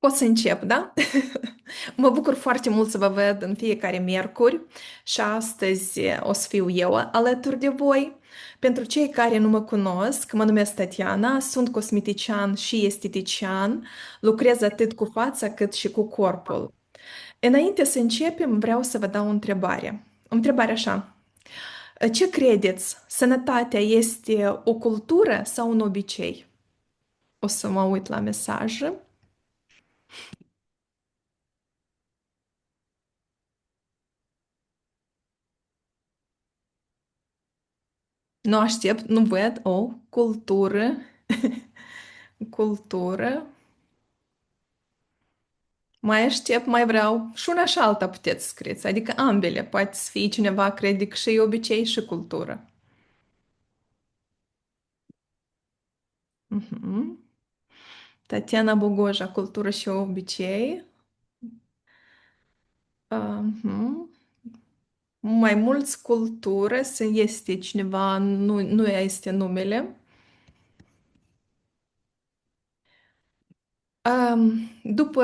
Pot să încep, da? Mă bucur foarte mult să vă văd în fiecare miercuri și astăzi o să fiu eu alături de voi. Pentru cei care nu mă cunosc, mă numesc Tatiana, sunt cosmetician și estetician, lucrez atât cu fața cât și cu corpul. Înainte să începem, vreau să vă dau o întrebare. O întrebare așa. Ce credeți? Sănătatea este o cultură sau un obicei? O să mă uit la mesaje. Nu aștept, nu văd o cultură. Cultură. Mai aștept, mai vreau. Și una și alta puteți scrieți, adică ambele. Poate să fie cineva crede că și obicei și cultură. Mhm. Tatiana Bogoja, cultură și obicei. Mhm. Mai mulți cultură, să este cineva, nu este numele. După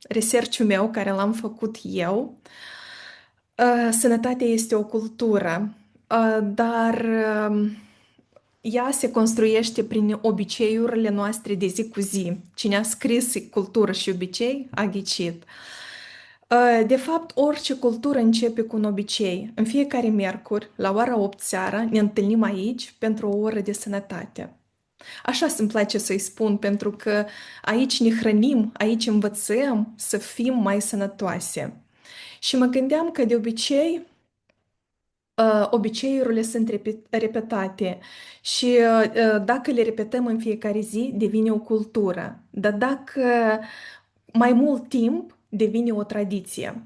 research-ul meu, care l-am făcut eu, sănătatea este o cultură, dar ea se construiește prin obiceiurile noastre de zi cu zi. Cine a scris cultură și obicei a ghicit. De fapt, orice cultură începe cu un obicei. În fiecare miercuri, la ora 8 seara, ne întâlnim aici pentru o oră de sănătate. Așa îmi place să-i spun, pentru că aici ne hrănim, aici învățăm să fim mai sănătoase. Și mă gândeam că de obicei obiceiurile sunt repetate și dacă le repetăm în fiecare zi, devine o cultură. Dar dacă mai mult timp, devine o tradiție.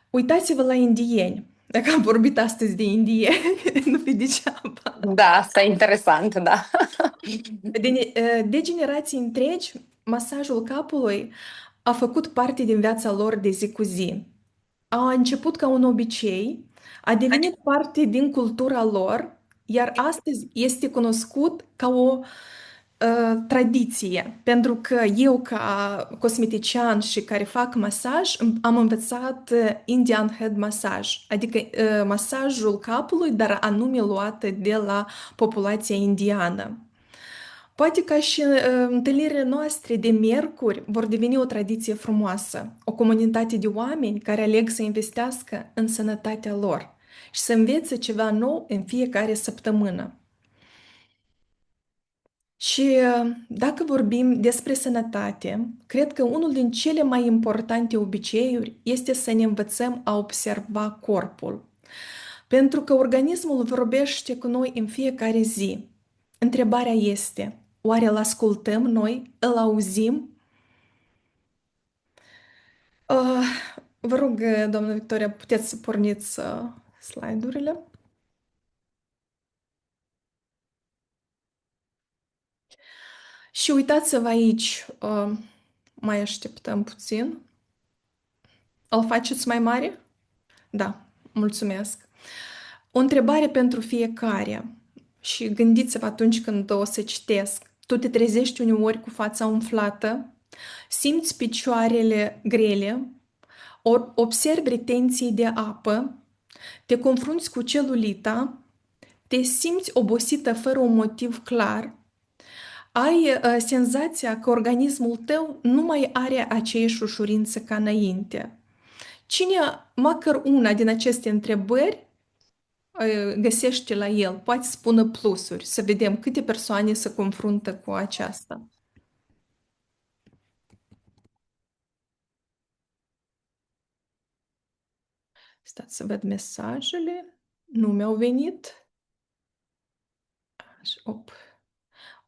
Uitați-vă la indieni. Dacă am vorbit astăzi de indieni, nu fi degeaba. Da, asta e interesant, da. De generații întregi, masajul capului a făcut parte din viața lor de zi cu zi. A început ca un obicei, a devenit parte din cultura lor, iar astăzi este cunoscut ca o tradiție. Pentru că eu, ca cosmetician și care fac masaj, am învățat Indian Head Massage, adică masajul capului, dar anume luat de la populația indiană. Poate ca și întâlnirile noastre de miercuri vor deveni o tradiție frumoasă, o comunitate de oameni care aleg să investească în sănătatea lor și să învețe ceva nou în fiecare săptămână. Și dacă vorbim despre sănătate, cred că unul din cele mai importante obiceiuri este să ne învățăm a observa corpul. Pentru că organismul vorbește cu noi în fiecare zi. Întrebarea este, oare îl ascultăm noi, îl auzim? Uh, Vă rog, doamnă Victoria, puteți să porniți slide-urile. Și uitați-vă aici, mai așteptăm puțin. Îl faceți mai mare? Da, mulțumesc. O întrebare pentru fiecare. Și gândiți-vă atunci când o să citesc. Tu te trezești uneori cu fața umflată, simți picioarele grele, observi retenții de apă, te confrunți cu celulita, te simți obosită fără un motiv clar, ai senzația că organismul tău nu mai are aceeași ușurință ca înainte. Cine, măcar una din aceste întrebări, găsește la el, poate spună plusuri, să vedem câte persoane se confruntă cu aceasta. Stați să văd mesajele. Nu mi-au venit. Așa, op.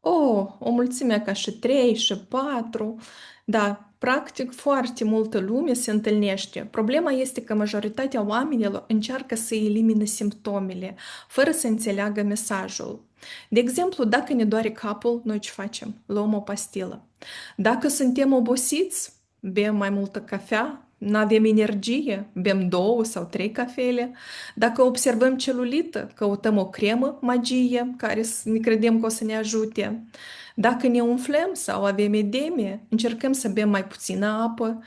O mulțime ca și 3 și 4. Da, practic foarte multă lume se întâlnește. Problema este că majoritatea oamenilor încearcă să elimine simptomele, fără să înțeleagă mesajul. De exemplu, dacă ne doare capul, noi ce facem? Luăm o pastilă. Dacă suntem obosiți, bem mai multă cafea, nu avem energie, bem 2 sau 3 cafele. Dacă observăm celulită, căutăm o cremă magie care ne credem că o să ne ajute. Dacă ne umflăm sau avem edeme, încercăm să bem mai puțină apă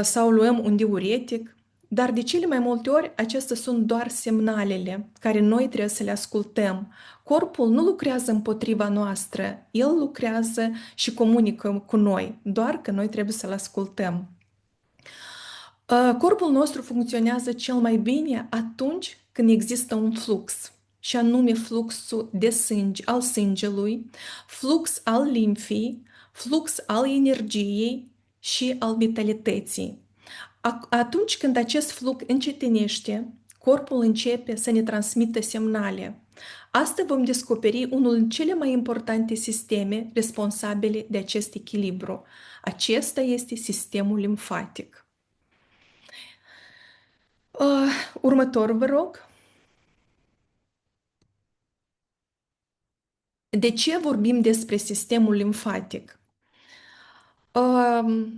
sau luăm un diuretic. Dar de cele mai multe ori, acestea sunt doar semnalele care noi trebuie să le ascultăm. Corpul nu lucrează împotriva noastră, el lucrează și comunică cu noi, doar că noi trebuie să-l ascultăm. Corpul nostru funcționează cel mai bine atunci când există un flux, și anume fluxul de sânge, al sângelui, flux al limfii, flux al energiei și al vitalității. Atunci când acest flux încetinește, corpul începe să ne transmită semnale. Asta vom descoperi unul din cele mai importante sisteme responsabile de acest echilibru. Acesta este sistemul limfatic. Următorul, vă rog. De ce vorbim despre sistemul limfatic?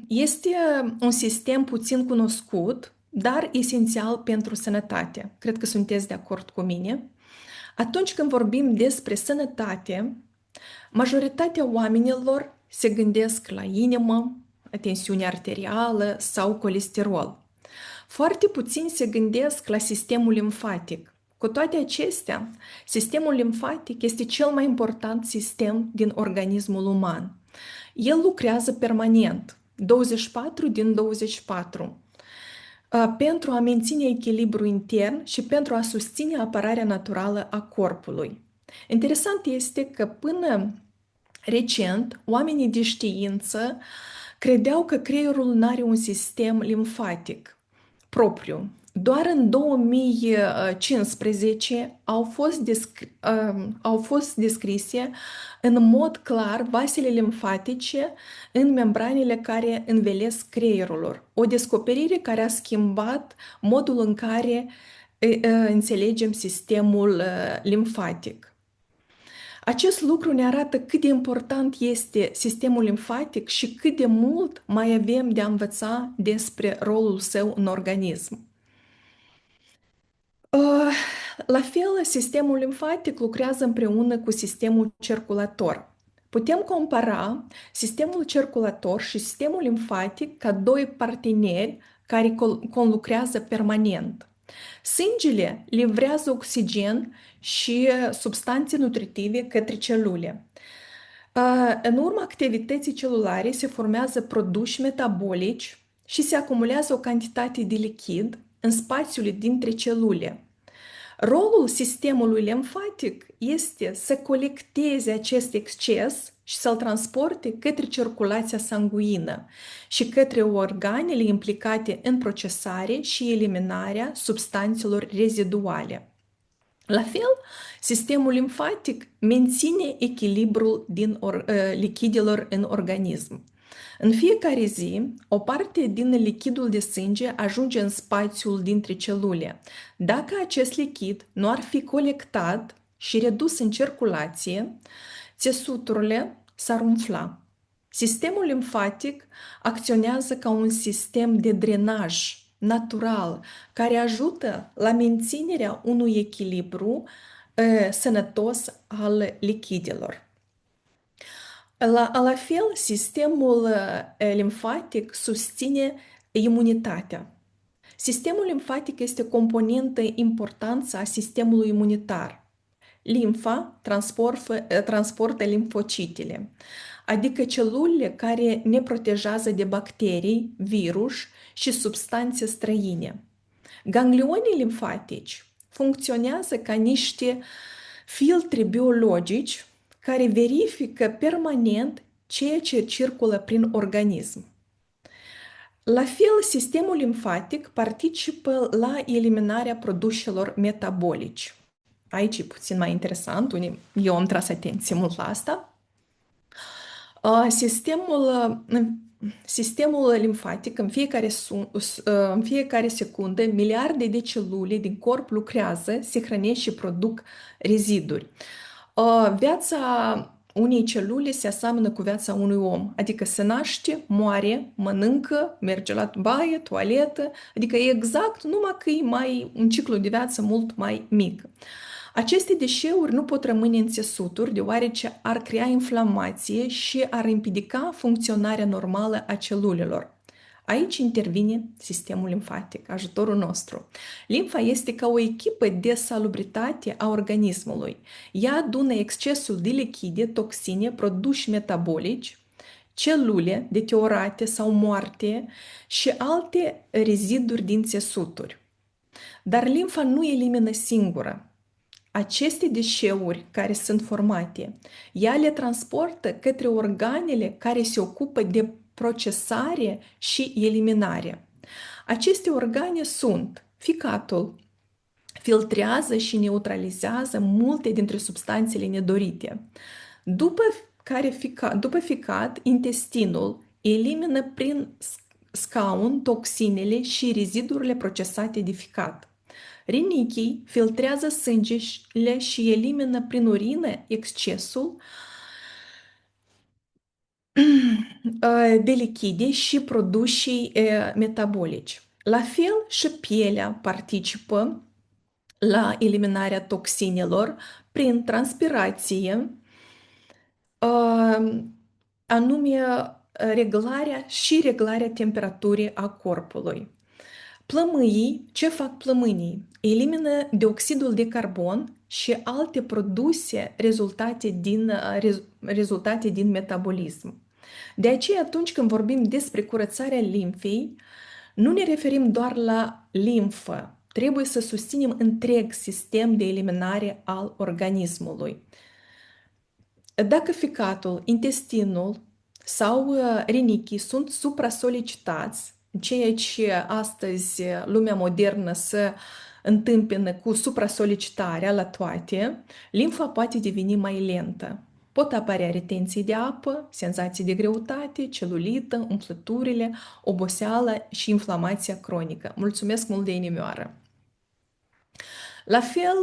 Este un sistem puțin cunoscut, dar esențial pentru sănătate. Cred că sunteți de acord cu mine. Atunci când vorbim despre sănătate, majoritatea oamenilor se gândesc la inimă, tensiune arterială sau colesterol. Foarte puțini se gândesc la sistemul limfatic. Cu toate acestea, sistemul limfatic este cel mai important sistem din organismul uman. El lucrează permanent, 24 din 24, pentru a menține echilibru intern și pentru a susține apărarea naturală a corpului. Interesant este că până recent, oamenii de știință credeau că creierul nu are un sistem limfatic propriu. Doar în 2015 au fost descrise în mod clar vasele limfatice în membranele care învelesc creierul. O descoperire care a schimbat modul în care înțelegem sistemul limfatic. Acest lucru ne arată cât de important este sistemul limfatic și cât de mult mai avem de a învăța despre rolul său în organism. La fel, sistemul limfatic lucrează împreună cu sistemul circulator. Putem compara sistemul circulator și sistemul limfatic ca doi parteneri care conlucrează permanent. Sângele livrează oxigen și substanțe nutritive către celule. În urma activității celulare se formează produși metabolici și se acumulează o cantitate de lichid în spațiul dintre celule. Rolul sistemului limfatic este să colecteze acest exces și să-l transporte către circulația sanguină și către organele implicate în procesare și eliminarea substanțelor reziduale. La fel, sistemul limfatic menține echilibrul lichidelor în organism. În fiecare zi, o parte din lichidul de sânge ajunge în spațiul dintre celule. Dacă acest lichid nu ar fi colectat și redus în circulație, țesuturile s-ar umfla. Sistemul limfatic acționează ca un sistem de drenaj natural care ajută la menținerea unui echilibru sănătos al lichidelor. La fel, sistemul limfatic susține imunitatea. Sistemul limfatic este o componentă importantă a sistemului imunitar. Limfa transportă limfocitele, adică celulele care ne protejează de bacterii, virus și substanțe străine. Ganglionii limfatici funcționează ca niște filtre biologici care verifică permanent ceea ce circulă prin organism. La fel, sistemul limfatic participă la eliminarea produselor metabolici. Aici e puțin mai interesant, eu am tras atenție mult la asta. Sistemul limfatic, în fiecare secundă, miliarde de celule din corp lucrează, se hrănesc și produc reziduri. Viața unei celule se aseamănă cu viața unui om, adică se naște, moare, mănâncă, merge la baie, toaletă, adică e exact, numai că e mai un ciclu de viață mult mai mic. Aceste deșeuri nu pot rămâne în țesuturi, deoarece ar crea inflamație și ar împiedica funcționarea normală a celulelor. Aici intervine sistemul limfatic, ajutorul nostru. Limfa este ca o echipă de salubritate a organismului. Ea adună excesul de lichide, toxine, produși metabolici, celule deteriorate sau moarte și alte reziduri din țesuturi. Dar limfa nu elimină singură aceste deșeuri care sunt formate. Ea le transportă către organele care se ocupă de procesare și eliminare. Aceste organe sunt ficatul, filtrează și neutralizează multe dintre substanțele nedorite. După după ficat, intestinul elimină prin scaun toxinele și rezidurile procesate de ficat. Rinichii filtrează sângele și elimină prin urină excesul de lichide și produși metabolici. La fel și pielea participă la eliminarea toxinelor prin transpirație, anume reglarea temperaturii a corpului. Plămâii, ce fac plămânii? Elimină dioxidul de carbon și alte produse rezultate din metabolism. De aceea, atunci când vorbim despre curățarea limfei, nu ne referim doar la limfă. Trebuie să susținem întreg sistem de eliminare al organismului. Dacă ficatul, intestinul sau rinichii sunt supra-solicitați, ceea ce astăzi lumea modernă se întâmpină cu supra-solicitarea la toate, limfa poate deveni mai lentă. Pot apărea retenții de apă, senzații de greutate, celulită, umflăturile, oboseală și inflamația cronică. Mulțumesc mult de inimioară! La fel,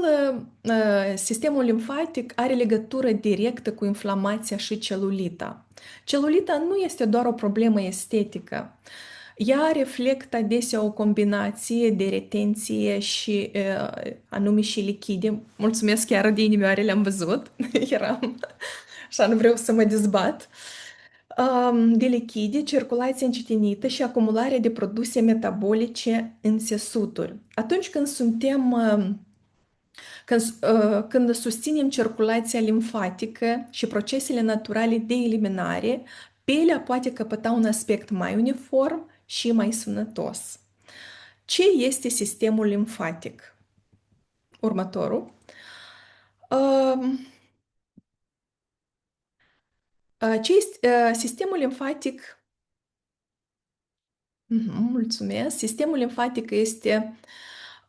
sistemul limfatic are legătură directă cu inflamația și celulita. Celulita nu este doar o problemă estetică. Ea reflectă adesea o combinație de retenție și anume și lichide. Mulțumesc chiar de inimioare, le-am văzut. Eram așa, nu vreau să mă dezbat. De lichide, circulație încetinită și acumularea de produse metabolice în țesuturi. Atunci când când susținem circulația limfatică și procesele naturale de eliminare, pielea poate căpăta un aspect mai uniform și mai sănătos. Ce este sistemul limfatic? Următorul. Ce este sistemul limfatic? Mulțumesc. Sistemul limfatic este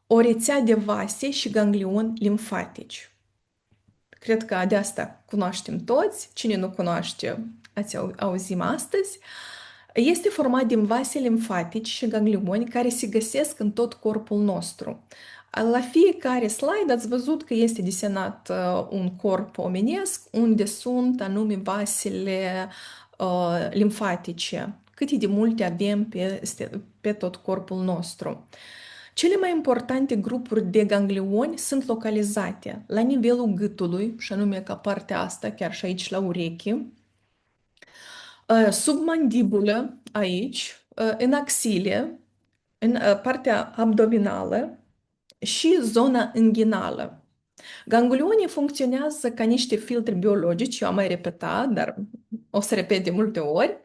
o rețea de vase și ganglioni limfatici. Cred că de asta cunoaștem toți. Cine nu cunoaște, auzim astăzi. Este format din vase limfatici și ganglioni care se găsesc în tot corpul nostru. La fiecare slide ați văzut că este desenat un corp omenesc unde sunt anume vasele limfatice. Cât de multe avem pe tot corpul nostru. Cele mai importante grupuri de ganglioni sunt localizate la nivelul gâtului, și anume ca partea asta, chiar și aici la ureche, sub mandibulă, aici, în axile, în partea abdominală și zona inghinală. Ganglionii funcționează ca niște filtre biologici, eu am mai repetat, dar o să repet de multe ori.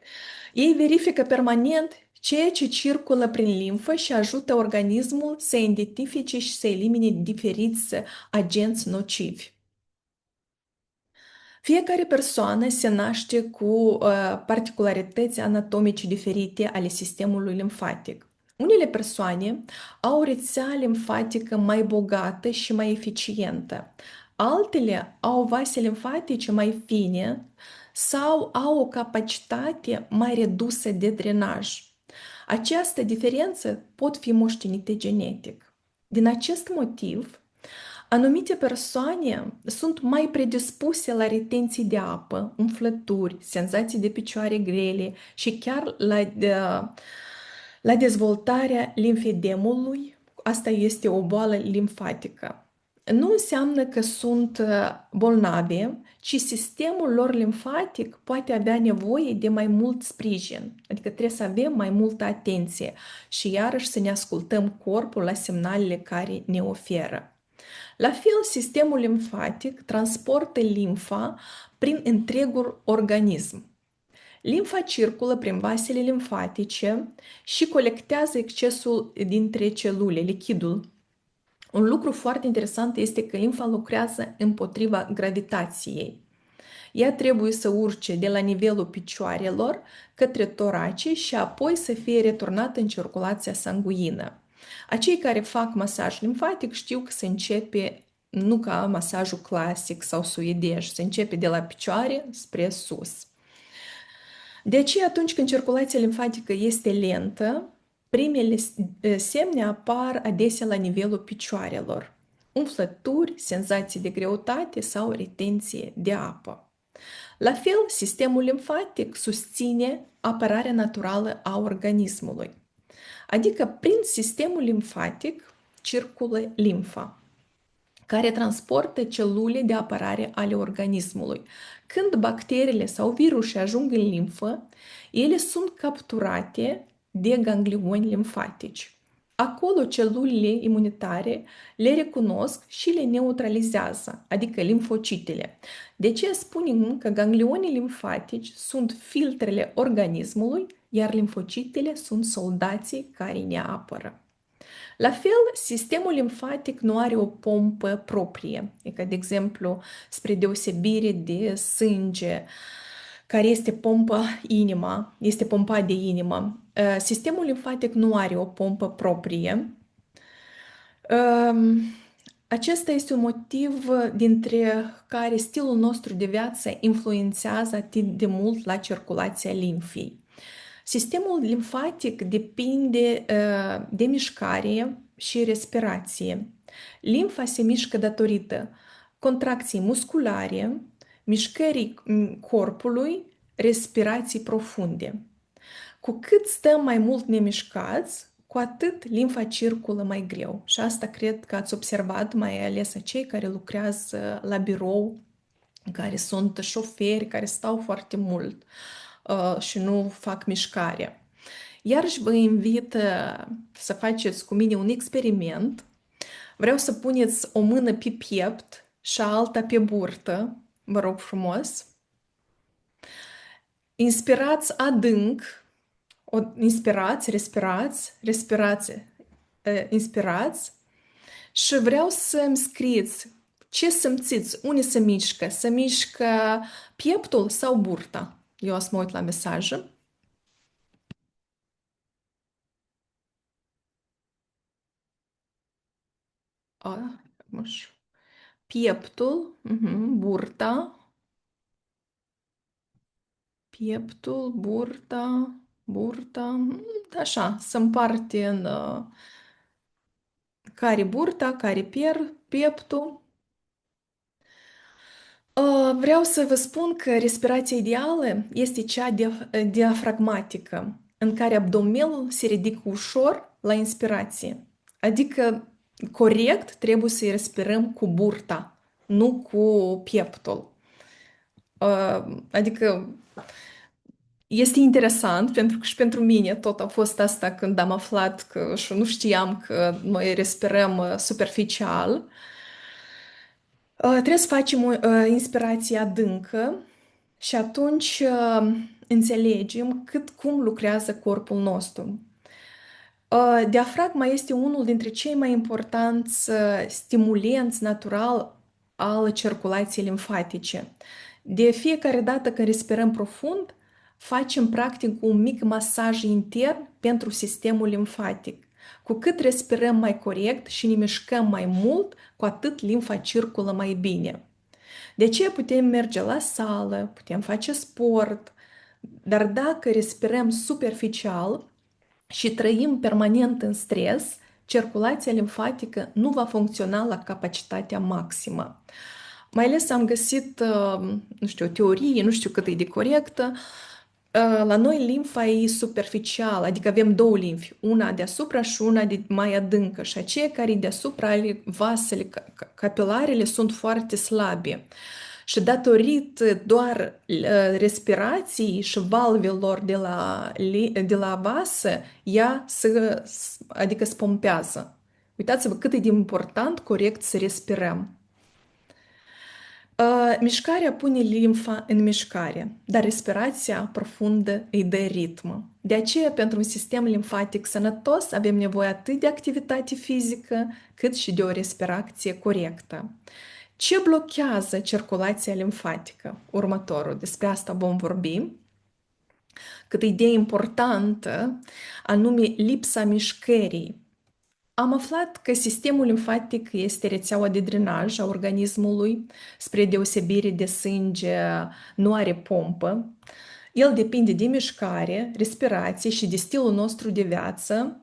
Ei verifică permanent ceea ce circulă prin limfă și ajută organismul să identifice și să elimine diferiți agenți nocivi. Fiecare persoană se naște cu particularități anatomice diferite ale sistemului limfatic. Unele persoane au o rețea limfatică mai bogată și mai eficientă. Altele au vase limfatice mai fine sau au o capacitate mai redusă de drenaj. Această diferență pot fi moștenite genetic. Din acest motiv, Anumite persoane sunt mai predispuse la retenții de apă, umflături, senzații de picioare grele și chiar la dezvoltarea limfedemului. Asta este o boală limfatică. Nu înseamnă că sunt bolnave, ci sistemul lor limfatic poate avea nevoie de mai mult sprijin. Adică trebuie să avem mai multă atenție și iarăși să ne ascultăm corpul la semnalele care ne oferă. La fel, sistemul limfatic transportă limfa prin întregul organism. Limfa circulă prin vasele limfatice și colectează excesul dintre celule, lichidul. Un lucru foarte interesant este că limfa lucrează împotriva gravitației. Ea trebuie să urce de la nivelul picioarelor către torace și apoi să fie returnată în circulația sanguină. Acei care fac masaj limfatic știu că se începe nu ca masajul clasic sau suedez, se începe de la picioare spre sus. De aceea, atunci când circulația limfatică este lentă, primele semne apar adesea la nivelul picioarelor. Umflături, senzații de greutate sau retenție de apă. La fel, sistemul limfatic susține apărarea naturală a organismului. Adică prin sistemul limfatic circulă limfa, care transportă celule de apărare ale organismului. Când bacteriile sau virusii ajung în limfă, ele sunt capturate de ganglioni limfatici. Acolo celulele imunitare le recunosc și le neutralizează, adică limfocitele. De ce spunem că ganglionii limfatici sunt filtrele organismului, iar limfocitele sunt soldații care ne apără? La fel, sistemul limfatic nu are o pompă proprie, adică, de exemplu, spre deosebire de sânge, care este pompa inima, este pompat de inimă. Sistemul limfatic nu are o pompă proprie. Acesta este un motiv dintre care stilul nostru de viață influențează atât de mult la circulația limfei. Sistemul limfatic depinde de mișcare și respirație. Limfa se mișcă datorită contracției musculare, mișcării corpului, respirații profunde. Cu cât stăm mai mult nemișcați, cu atât limfa circulă mai greu. Și asta cred că ați observat, mai ales cei care lucrează la birou, care sunt șoferi, care stau foarte mult și nu fac mișcare. Iarăși vă invit să faceți cu mine un experiment. Vreau să puneți o mână pe piept și alta pe burtă. Vă rog frumos. Inspirați adânc. Inspirați, inspirați și vreau să-mi scrieți ce simțiți, unde se mișcă pieptul sau burta. Eu o să mă uit la mesaje. Nu știu. Pieptul, burta, pieptul, burta, așa, se împarte în care burta, care pieptul. Vreau să vă spun că respirația ideală este cea diafragmatică, în care abdomenul se ridică ușor la inspirație. Adică, corect, trebuie să respirăm cu burta, nu cu pieptul. Adică, este interesant, pentru că și pentru mine tot a fost asta când am aflat că și nu știam că noi respirăm superficial. Trebuie să facem o inspirație adâncă și atunci înțelegem cum lucrează corpul nostru. Diafragma este unul dintre cei mai importanți stimulenți natural al circulației limfatice. De fiecare dată când respirăm profund, facem practic un mic masaj intern pentru sistemul limfatic. Cu cât respirăm mai corect și ne mișcăm mai mult, cu atât limfa circulă mai bine. De aceea putem merge la sală, putem face sport, dar dacă respirăm superficial și trăim permanent în stres, circulația limfatică nu va funcționa la capacitatea maximă. Mai ales am găsit, nu știu, o teorie, nu știu cât e de corectă. La noi limfa e superficială, adică avem două limfi, una deasupra și una mai adâncă. Și aceia care deasupra ale vasele, capilarele sunt foarte slabe. Și datorită doar respirației și valvelor de la vasă, ea adică se pompează. Uitați-vă cât e de important corect să respirăm. Mișcarea pune limfa în mișcare, dar respirația profundă îi dă ritm. De aceea, pentru un sistem limfatic sănătos, avem nevoie atât de activitate fizică, cât și de o respirație corectă. Ce blochează circulația limfatică? Următorul, despre asta vom vorbi. Cât idee importantă, anume lipsa mișcării. Am aflat că sistemul limfatic este rețeaua de drenaj a organismului, spre deosebire de sânge, nu are pompă. El depinde de mișcare, respirație și de stilul nostru de viață.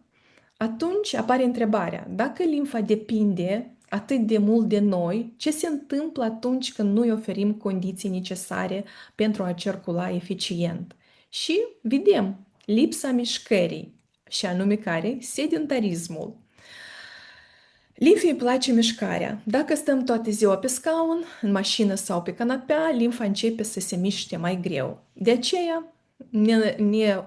Atunci apare întrebarea, dacă limfa depinde atât de mult de noi, ce se întâmplă atunci când nu îi oferim condiții necesare pentru a circula eficient? Și vedem lipsa mișcării, și anume care? Sedentarismul. Limfei îi place mișcarea. Dacă stăm toată ziua pe scaun, în mașină sau pe canapea, limfa începe să se miște mai greu. De aceea ne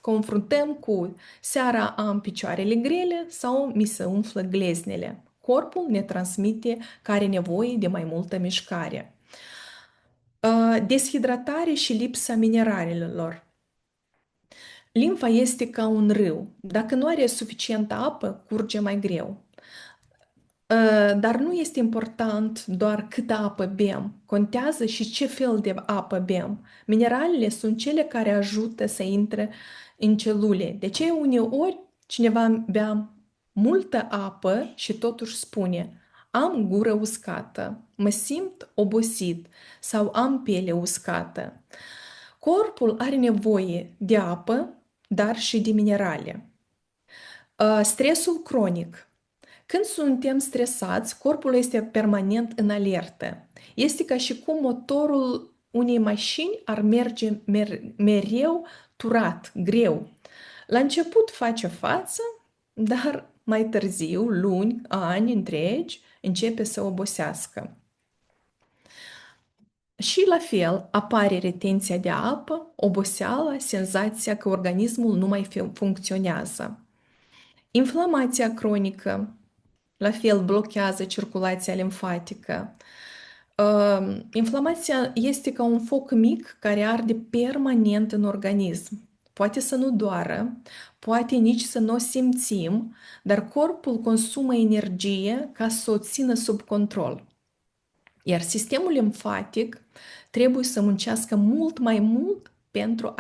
confruntăm cu seara am picioarele grele sau mi se umflă gleznele. Corpul ne transmite că are nevoie de mai multă mișcare. Deshidratare și lipsa mineralelor. Limfa este ca un râu. Dacă nu are suficientă apă, curge mai greu. Dar nu este important doar câtă apă bem, contează și ce fel de apă bem. Mineralele sunt cele care ajută să intre în celule. De ce uneori cineva bea multă apă și totuși spune am gură uscată, mă simt obosit sau am piele uscată. Corpul are nevoie de apă, dar și de minerale. Stresul cronic. Când suntem stresați, corpul este permanent în alertă. Este ca și cum motorul unei mașini ar merge mereu turat, greu. La început face față, dar mai târziu, luni, ani întregi, începe să obosească. Și la fel apare retenția de apă, oboseala, senzația că organismul nu mai funcționează. Inflamația cronică, la fel, blochează circulația limfatică. Inflamația este ca un foc mic care arde permanent în organism. Poate să nu doară, poate nici să nu o simțim, dar corpul consumă energie ca să o țină sub control. Iar sistemul limfatic trebuie să muncească mult mai mult pentru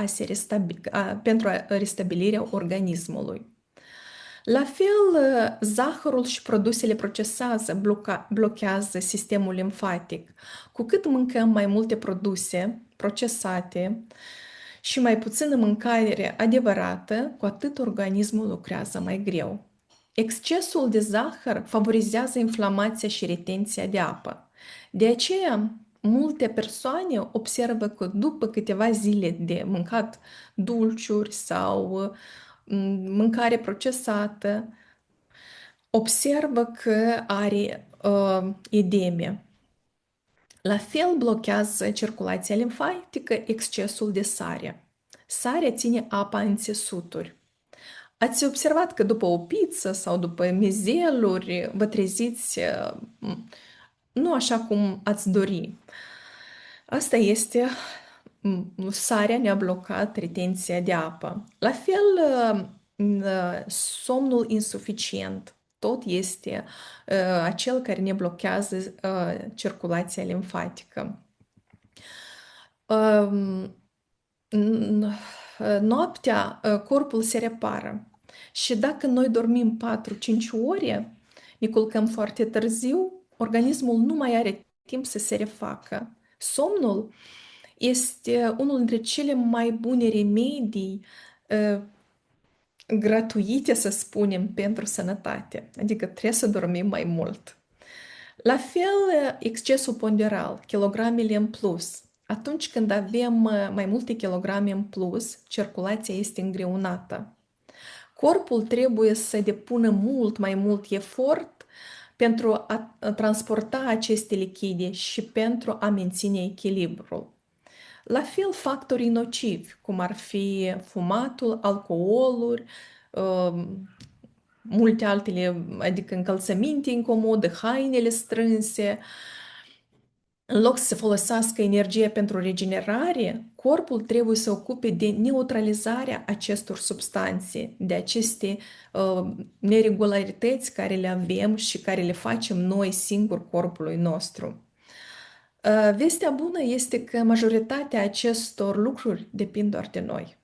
restabilirea organismului. La fel, zahărul și produsele procesate blochează sistemul limfatic. Cu cât mâncăm mai multe produse procesate și mai puțină mâncare adevărată, cu atât organismul lucrează mai greu. Excesul de zahăr favorizează inflamația și retenția de apă. De aceea, multe persoane observă că după câteva zile de mâncat dulciuri sau mâncare procesată, observă că are edeme. La fel blochează circulația limfatică excesul de sare. Sarea ține apa în țesuturi. Ați observat că după o pizza sau după mizeluri vă treziți nu așa cum ați dori. Asta este sarea ne-a blocat retenția de apă. La fel, somnul insuficient tot este acel care ne blochează circulația limfatică. Noaptea corpul se repară și dacă noi dormim 4-5 ore, ne culcăm foarte târziu, organismul nu mai are timp să se refacă. Somnul este unul dintre cele mai bune remedii gratuite, să spunem, pentru sănătate, adică trebuie să dormim mai mult. La fel, excesul ponderal, kilogramele în plus. Atunci când avem mai multe kilograme în plus, circulația este îngreunată. Corpul trebuie să depună mult mai mult efort pentru a transporta aceste lichide și pentru a menține echilibrul. La fel, factorii nocivi, cum ar fi fumatul, alcooluri, multe altele, adică încălțăminte incomode, hainele strânse. În loc să se folosească energie pentru regenerare, corpul trebuie să ocupe de neutralizarea acestor substanțe, de aceste neregularități care le avem și care le facem noi singuri corpului nostru. Vestea bună este că majoritatea acestor lucruri depind doar de noi.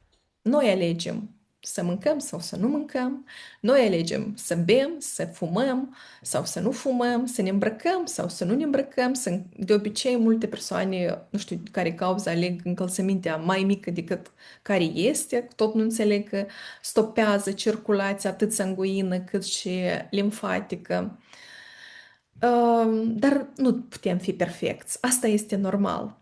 Noi alegem să mâncăm sau să nu mâncăm, noi alegem să bem, să fumăm sau să nu fumăm, să ne îmbrăcăm sau să nu ne îmbrăcăm. Sunt de obicei multe persoane, nu știu care cauză, aleg încălțămintea mai mică decât care este, tot nu înțeleg că stopează circulația atât sanguină cât și limfatică. Dar nu putem fi perfecți. Asta este normal.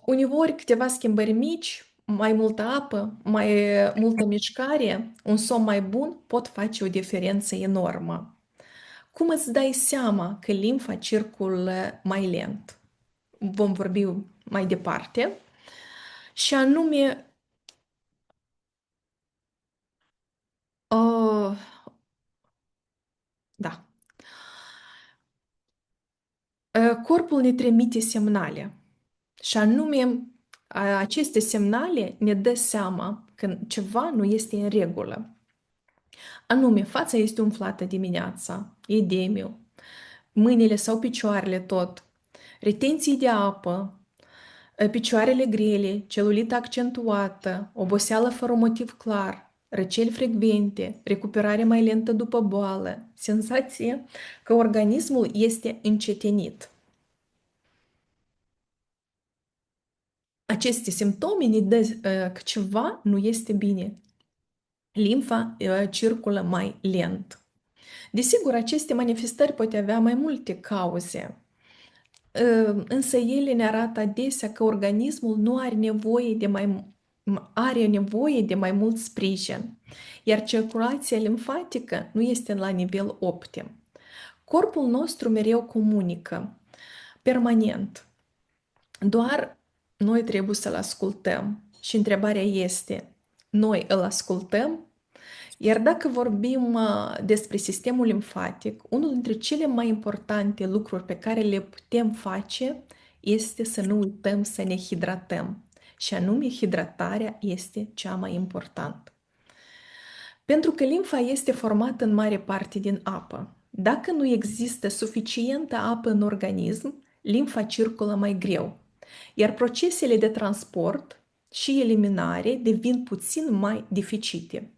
Uneori câteva schimbări mici, mai multă apă, mai multă mișcare, un somn mai bun pot face o diferență enormă. Cum îți dai seama că limfa circulă mai lent? Vom vorbi mai departe. Și anume, uh, da, corpul ne trimite semnale. Și anume, aceste semnale ne dă seama că ceva nu este în regulă. Anume, fața este umflată dimineața, edemiu, mâinile sau picioarele tot, retenții de apă, picioarele grele, celulită accentuată, oboseală fără motiv clar, răceli frecvente, recuperare mai lentă după boală, senzație că organismul este încetinit. Aceste simptome ne dă că ceva nu este bine. Limfa circulă mai lent. Desigur, aceste manifestări pot avea mai multe cauze, însă ele ne arată adesea că organismul nu are nevoie de mai mult sprijin, iar circulația limfatică nu este la nivel optim. Corpul nostru mereu comunică permanent, doar noi trebuie să-l ascultăm. Și întrebarea este, noi îl ascultăm? Iar dacă vorbim despre sistemul limfatic, unul dintre cele mai importante lucruri pe care le putem face este să nu uităm să ne hidratăm. Și anume, hidratarea este cea mai importantă. Pentru că limfa este formată în mare parte din apă. Dacă nu există suficientă apă în organism, limfa circulă mai greu, iar procesele de transport și eliminare devin puțin mai dificile.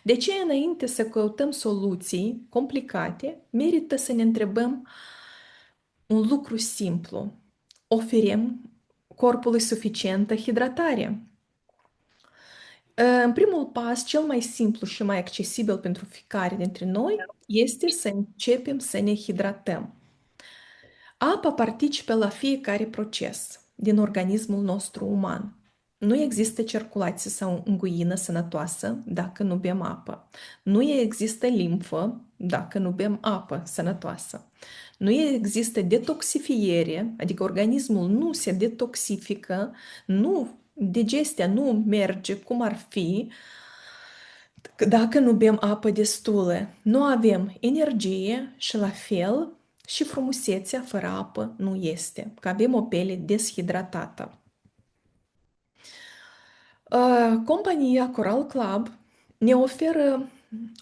De ce înainte să căutăm soluții complicate, merită să ne întrebăm un lucru simplu. Oferim corpului suficientă hidratare? În primul pas, cel mai simplu și mai accesibil pentru fiecare dintre noi este să începem să ne hidratăm. Apa participă la fiecare proces din organismul nostru uman. Nu există circulație sau înguină sănătoasă dacă nu bem apă. Nu există limfă dacă nu bem apă sănătoasă. Nu există detoxifiere, adică organismul nu se detoxifică, digestia nu merge cum ar fi dacă nu bem apă destulă. Nu avem energie și la fel și frumusețea fără apă nu este, că avem o piele deshidratată. Compania Coral Club ne oferă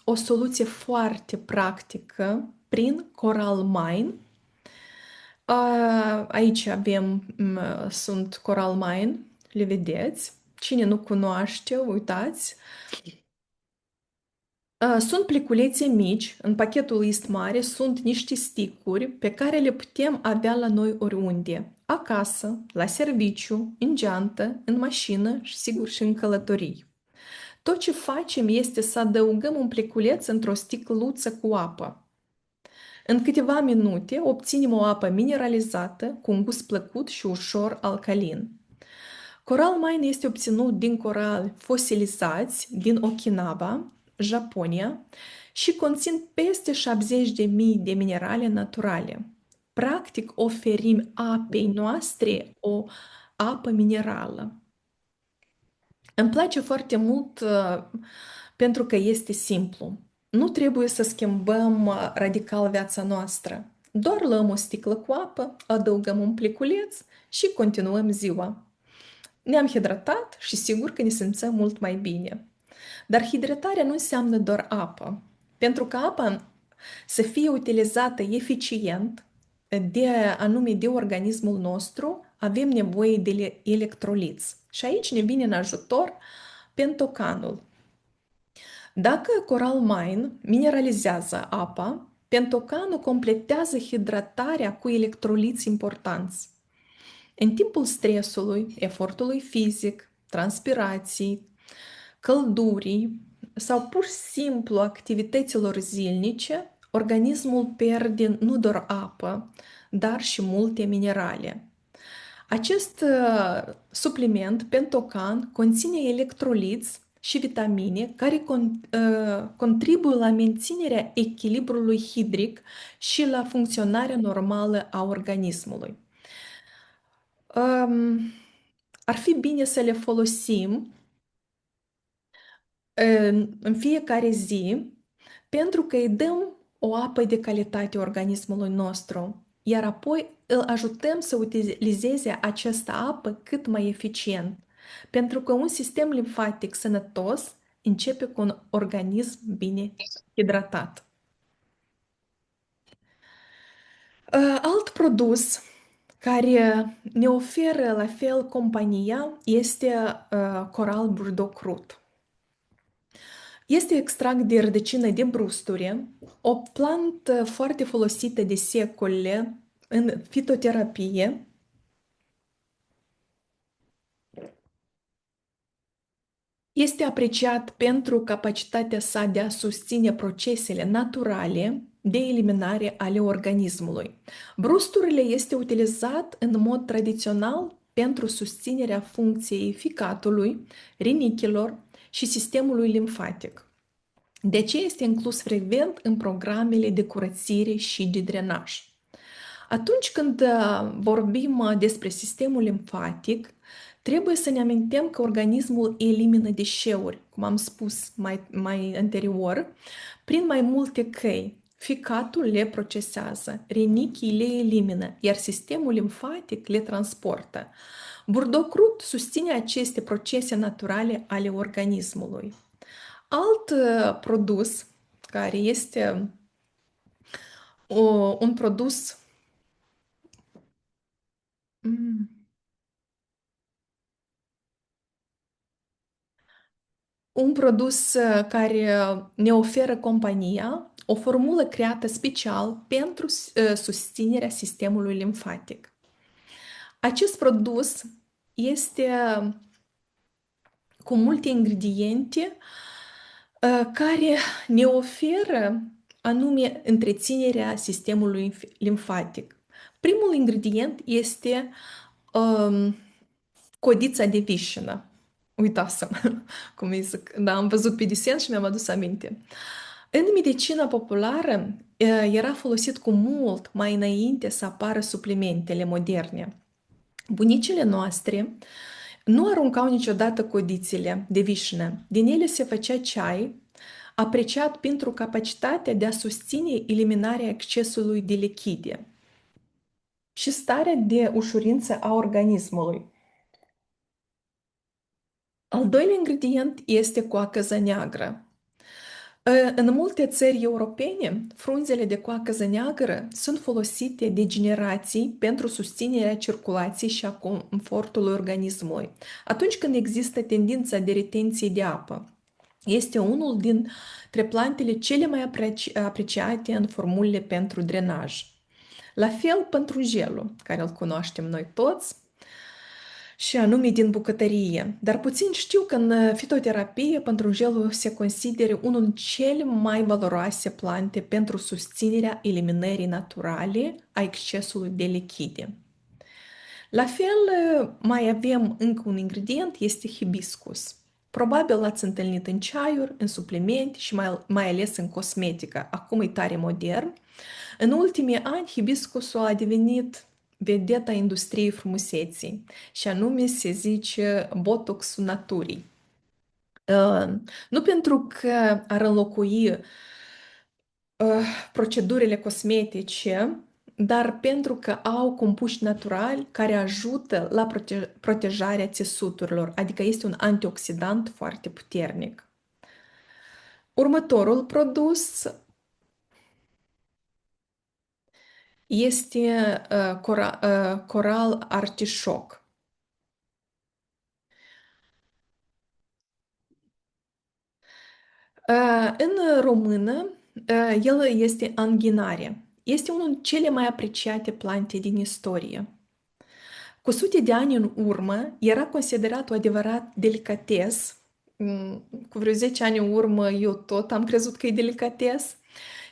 o soluție foarte practică prin Coral Mine. Aici sunt Coral Mine, le vedeți. Cine nu cunoaște, uitați. Sunt pliculețe mici, în pachetul East Mare sunt niște sticuri pe care le putem avea la noi oriunde. acasă, la serviciu, în geantă, în mașină și, sigur, și în călătorii. Tot ce facem este să adăugăm un pliculeț într-o sticluță cu apă. În câteva minute obținem o apă mineralizată cu un gust plăcut și ușor alcalin. Coral mine este obținut din corali fosilizați din Okinawa, Japonia, și conțin peste 70.000 de minerale naturale. Practic, oferim apei noastre o apă minerală. Îmi place foarte mult pentru că este simplu. Nu trebuie să schimbăm radical viața noastră. Doar luăm o sticlă cu apă, adăugăm un pliculeț și continuăm ziua. Ne-am hidratat și sigur că ne simțăm mult mai bine. Dar hidratarea nu înseamnă doar apă. Pentru că apa să fie utilizată eficient, anume de organismul nostru, avem nevoie de electroliți. Și aici ne vine în ajutor pentocanul. Dacă coral mine mineralizează apa, pentocanul completează hidratarea cu electroliți importanți. În timpul stresului, efortului fizic, transpirației, căldurii sau pur și simplu activităților zilnice, organismul pierde nu doar apă, dar și multe minerale. Acest supliment, pentocan, conține electroliți și vitamine care contribuie la menținerea echilibrului hidric și la funcționarea normală a organismului. Ar fi bine să le folosim în fiecare zi pentru că îi dăm o apă de calitate organismului nostru, iar apoi îl ajutăm să utilizeze această apă cât mai eficient. Pentru că un sistem limfatic sănătos începe cu un organism bine hidratat. Alt produs care ne oferă la fel compania este coral burdoc crud. Este extract de rădăcină de brusture, o plantă foarte folosită de secole în fitoterapie. Este apreciat pentru capacitatea sa de a susține procesele naturale de eliminare ale organismului. Brusturile este utilizat în mod tradițional pentru susținerea funcției ficatului, rinichilor și sistemului limfatic. De ce este inclus frecvent în programele de curățire și de drenaj? Atunci când vorbim despre sistemul limfatic, trebuie să ne amintim că organismul elimină deșeuri, cum am spus mai anterior, prin mai multe căi. Ficatul le procesează, rinichii le elimină, iar sistemul limfatic le transportă. Burdoc crud susține aceste procese naturale ale organismului. Alt produs care este un produs mm, un produs care ne oferă compania o formulă creată special pentru susținerea sistemului limfatic. Acest produs este cu multe ingrediente care ne oferă anume întreținerea sistemului limfatic. Primul ingredient este codița de vișină. Uitasem cum îi zic. Da, am văzut pe desen și mi-am adus aminte. În medicina populară era folosit cu mult mai înainte să apară suplimentele moderne. Bunicile noastre nu aruncau niciodată codițele de vișină. Din ele se făcea ceai, apreciat pentru capacitatea de a susține eliminarea excesului de lichide și starea de ușurință a organismului. Al doilea ingredient este coacăza neagră. În multe țări europene, frunzele de coacăză neagră sunt folosite de generații pentru susținerea circulației și a confortului organismului, atunci când există tendința de retenție de apă. Este unul dintre plantele cele mai apreciate în formulele pentru drenaj. La fel pătrunjelul, care îl cunoaștem noi toți, și anume din bucătărie. Dar puțin știu că în fitoterapie pătrunjelul se consideră unul din cele mai valoroase plante pentru susținerea eliminării naturale a excesului de lichide. La fel, mai avem încă un ingredient, este hibiscus. Probabil l-ați întâlnit în ceaiuri, în suplimente și mai ales în cosmetică. Acum e tare modern. În ultimii ani, hibiscusul a devenit vedeta industriei frumuseții și anume se zice botoxul naturii. Nu pentru că ar înlocui procedurile cosmetice, dar pentru că au compuși naturali care ajută la protejarea țesuturilor, adică este un antioxidant foarte puternic. Următorul produs este coral artișoc. În română, el este anghinare. Este unul din cele mai apreciate plante din istorie. Cu sute de ani în urmă, era considerat o adevărat delicates. Cu vreo 10 ani în urmă, eu tot am crezut că e delicates.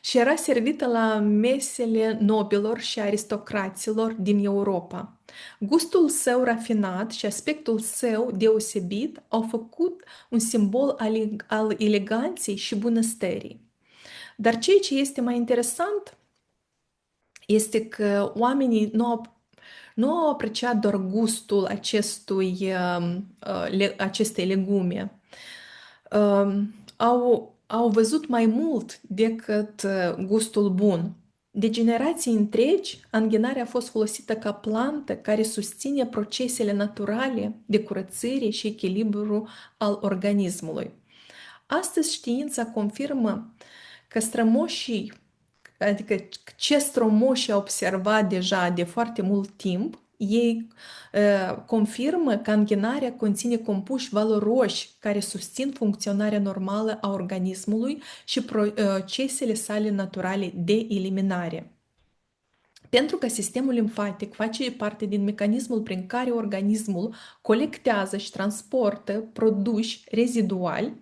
Și era servită la mesele nobilor și aristocraților din Europa. Gustul său rafinat și aspectul său deosebit au făcut un simbol al eleganței și bunăstării. Dar ceea ce este mai interesant este că oamenii nu au apreciat doar gustul acestei legume. Au văzut mai mult decât gustul bun. De generații întregi, anghinarea a fost folosită ca plantă care susține procesele naturale de curățire și echilibru al organismului. Astăzi știința confirmă că strămoșii, adică ce strămoșii au observat deja de foarte mult timp, ei confirmă că anghinarea conține compuși valoroși care susțin funcționarea normală a organismului și procesele sale naturale de eliminare. Pentru că sistemul limfatic face parte din mecanismul prin care organismul colectează și transportă produși reziduali,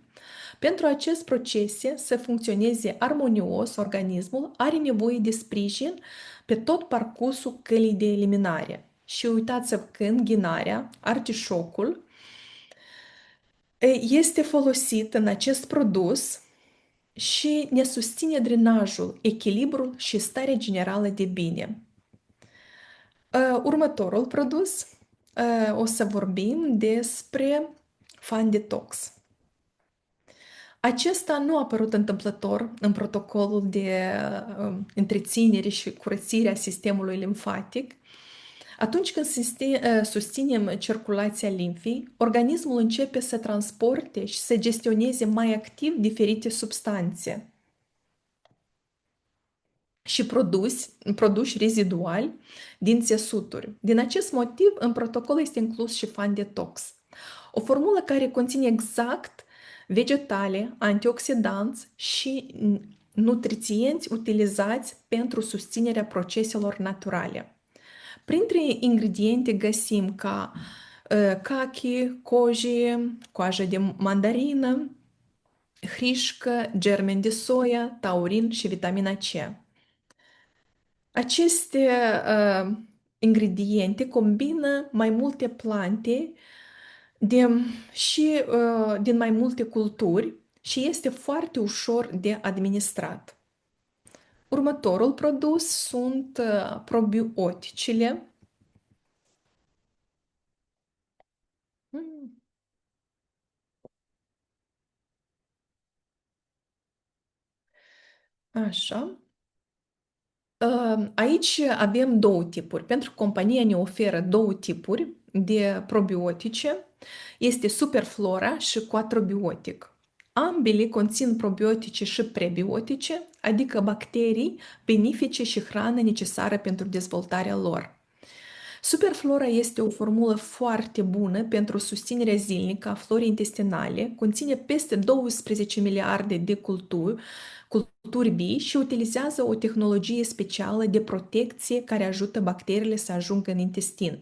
pentru acest proces să funcționeze armonios, organismul are nevoie de sprijin pe tot parcursul călii de eliminare. Și uitați-vă că înghinarea, artișocul, este folosit în acest produs și ne susține drenajul, echilibrul și starea generală de bine. Următorul produs, o să vorbim despre Fan Detox. Acesta nu a apărut întâmplător în protocolul de întreținere și curățire a sistemului limfatic. Atunci când susținem circulația limfei, organismul începe să transporte și să gestioneze mai activ diferite substanțe și produși reziduali din țesuturi. Din acest motiv, în protocol este inclus și Fan Detox, o formulă care conține exact vegetale, antioxidanți și nutrițienți utilizați pentru susținerea proceselor naturale. Printre ingrediente găsim ca cachi, koji, coajă de mandarină, hrișcă, germeni de soia, taurin și vitamina C. Aceste ingrediente combină mai multe plante de, și din mai multe culturi și este foarte ușor de administrat. Următorul produs sunt probioticele. Mm, Așa. Aici avem două tipuri. Pentru că compania ne oferă două tipuri de probiotice. Este Superflora și Quattrobiotic. Ambele conțin probiotice și prebiotice, adică bacterii benefice și hrană necesară pentru dezvoltarea lor. Superflora este o formulă foarte bună pentru susținerea zilnică a florii intestinale, conține peste 12 miliarde de culturi bii și utilizează o tehnologie specială de protecție care ajută bacteriile să ajungă în intestin.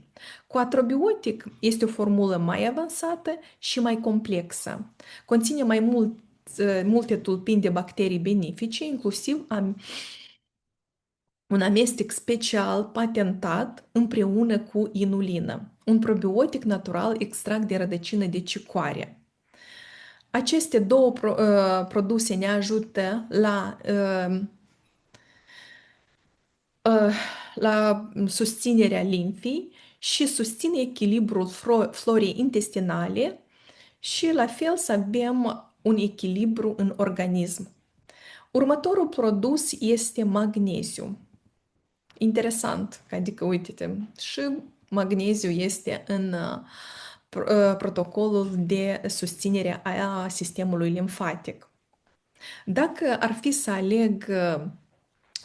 Quattrobiotic este o formulă mai avansată și mai complexă. Conține mai multe tulpini de bacterii benefice, inclusiv un amestec special patentat împreună cu inulină, un probiotic natural extract de rădăcină de cicoare. Aceste două produse ne ajută la susținerea limfii și susțin echilibrul florei intestinale și la fel să avem un echilibru în organism. Următorul produs este magneziu. Interesant, adică uite-te, și magneziu este în protocolul de susținere a sistemului limfatic. Dacă ar fi să aleg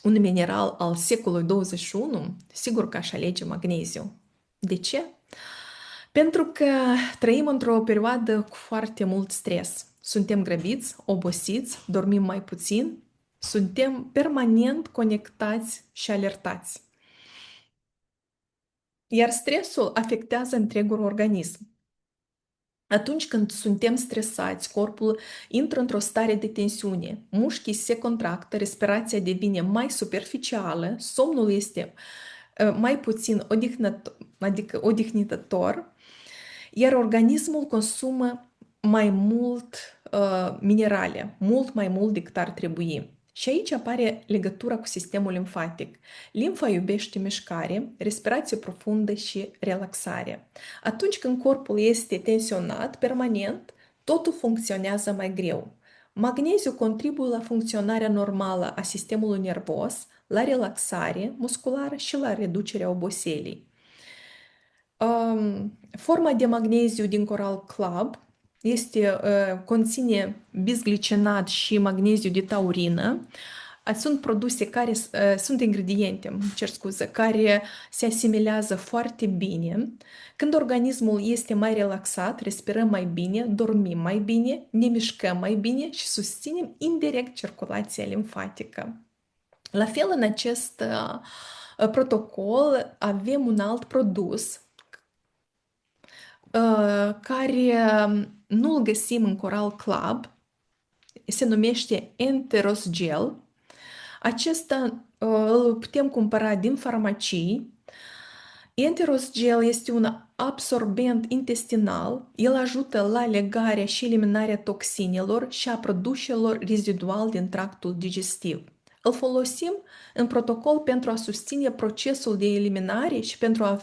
un mineral al secolului 21, sigur că aș alege magneziu. De ce? Pentru că trăim într-o perioadă cu foarte mult stres. Suntem grăbiți, obosiți, dormim mai puțin, suntem permanent conectați și alertați. Iar stresul afectează întregul organism. Atunci când suntem stresați, corpul intră într-o stare de tensiune, mușchii se contractă, respirația devine mai superficială, somnul este mai puțin odihnitător, iar organismul consumă mai mult minerale, mult mai mult decât ar trebui. Și aici apare legătura cu sistemul limfatic. Limfa iubește mișcare, respirație profundă și relaxare. Atunci când corpul este tensionat permanent, totul funcționează mai greu. Magneziul contribuie la funcționarea normală a sistemului nervos, la relaxare musculară și la reducerea oboselii. Forma de magneziu din Coral Club conține bisglicinat și magneziu de taurină. Sunt produse sunt ingrediente, care se asimilează foarte bine. Când organismul este mai relaxat, respirăm mai bine, dormim mai bine, ne mișcăm mai bine și susținem indirect circulația limfatică. La fel, în acest protocol avem un alt produs care nu-l găsim în Coral Club, se numește Enteros Gel. Acesta îl putem cumpăra din farmacii. Enteros Gel este un absorbent intestinal. El ajută la legarea și eliminarea toxinelor și a produselor rezidual din tractul digestiv. Îl folosim în protocol pentru a susține procesul de eliminare și pentru a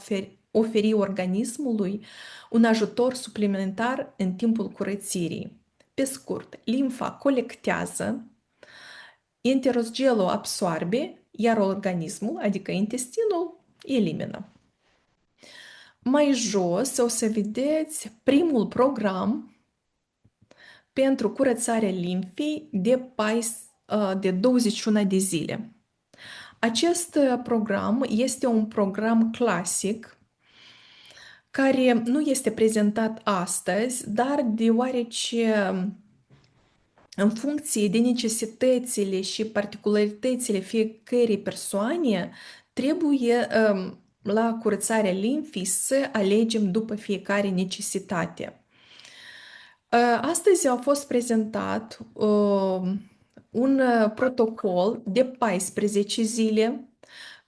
oferi organismului un ajutor suplimentar în timpul curățirii. Pe scurt, limfa colectează, enterosgelul absorbe, iar organismul, adică intestinul, elimină. Mai jos o să vedeți primul program pentru curățarea limfei de 21 de zile. Acest program este un program clasic care nu este prezentat astăzi, dar deoarece în funcție de necesitățile și particularitățile fiecărei persoane, trebuie la curățarea limfii să alegem după fiecare necesitate. Astăzi a fost prezentat un protocol de 14 zile,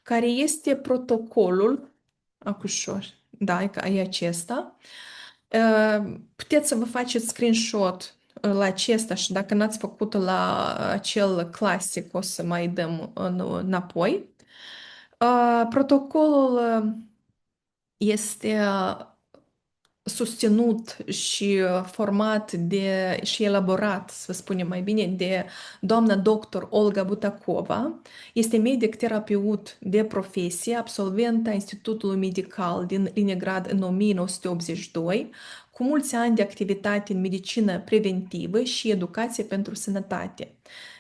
care este protocolul, acușor, da, e acesta. Puteți să vă faceți screenshot la acesta și dacă n-ați făcut la acel clasic, o să mai dăm înapoi. Protocolul este susținut și format și elaborat, să spunem mai bine, de doamna doctor Olga Butakova. Este medic terapeut de profesie, absolventă a Institutului Medical din Leningrad în 1982, cu mulți ani de activitate în medicină preventivă și educație pentru sănătate.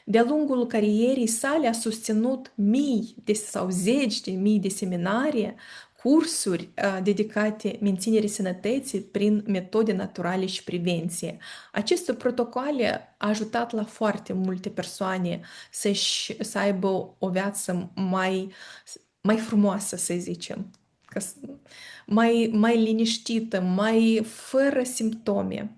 De-a lungul carierei sale a susținut mii sau zeci de mii de seminarii cursuri dedicate menținerii sănătății prin metode naturale și prevenție. Aceste protocoale au ajutat la foarte multe persoane să aibă o viață mai frumoasă, să zicem, mai liniștită, mai fără simptome.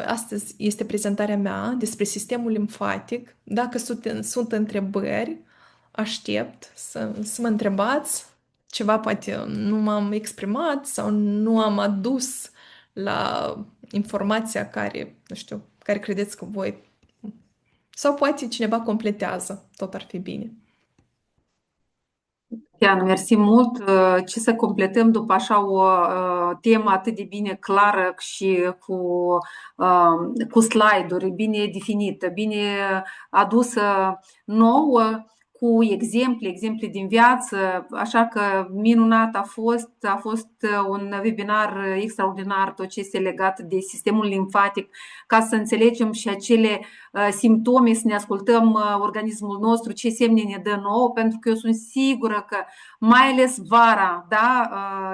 Astăzi este prezentarea mea despre sistemul limfatic. Dacă sunt întrebări, aștept să mă întrebați. Ceva poate nu m-am exprimat sau nu am adus la informația care, nu știu, care credeți că voi. Sau poate cineva completează, tot ar fi bine. Ian, mersi mult. Ce să completăm după așa o temă atât de bine clară și cu slide-uri bine definită, bine adusă nouă, cu exemple din viață, așa că minunat a fost un webinar extraordinar tot ce este legat de sistemul limfatic, ca să înțelegem și acele simptome, să ne ascultăm organismul nostru, ce semne ne dă nouă, pentru că eu sunt sigură că mai ales vara, da,